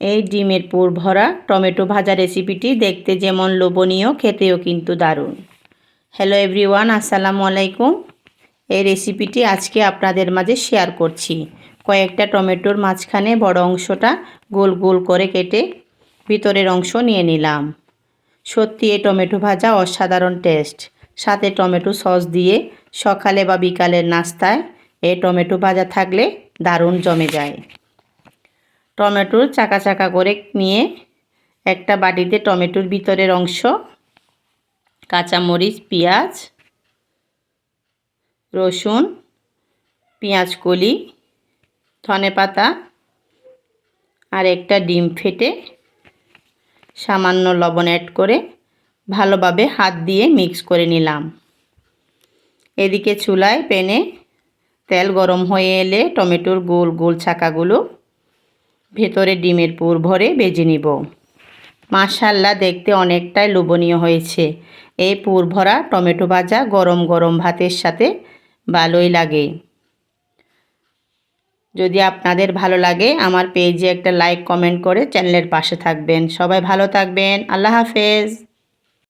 এই ডিমের পুর ভরা টমেটো ভাজা রেসিপিটি দেখতে যেমন লোভনীয়, খেতেও কিন্তু দারুণ। হ্যালো এভরিওয়ান, আসসালামু আলাইকুম। এই রেসিপিটি আজকে আপনাদের মাঝে শেয়ার করছি। কয়েকটা টমেটোর মাঝখানে বড় অংশটা গোল গোল করে কেটে ভিতরের অংশ নিয়ে নিলাম। সত্যি এই টমেটো ভাজা অসাধারণ টেস্ট। সাথে টমেটো সস দিয়ে সকালে বা বিকালের নাস্তায় এই টমেটো ভাজা থাকলে দারুণ জমে যায়। টমেটোর চাকা চাকা করে নিয়ে একটা বাটিতে টমেটোর ভিতরের অংশ, কাঁচামরিচ, পেঁয়াজ, রসুন, পেঁয়াজ কলি, ধনেপাতা আর একটা ডিম ফেটে সামান্য লবণ অ্যাড করে ভালোভাবে হাত দিয়ে মিক্স করে নিলাম। এদিকে চুলায় প্যানে তেল গরম হয়ে এলে টমেটোর গোল গোল চাকাগুলো ভেতরে ডিমের পুর ভরে ভেজে নিব। মাশাআল্লাহ, দেখতে অনেকটাই লোভনীয় হয়েছে। এই পুর ভরা টমেটো ভাজা গরম গরম ভাতের সাথে ভালোই লাগে। যদি আপনাদের ভালো লাগে আমার পেজে একটা লাইক কমেন্ট করে চ্যানেলের পাশে থাকবেন। সবাই ভালো থাকবেন। আল্লাহ হাফেজ।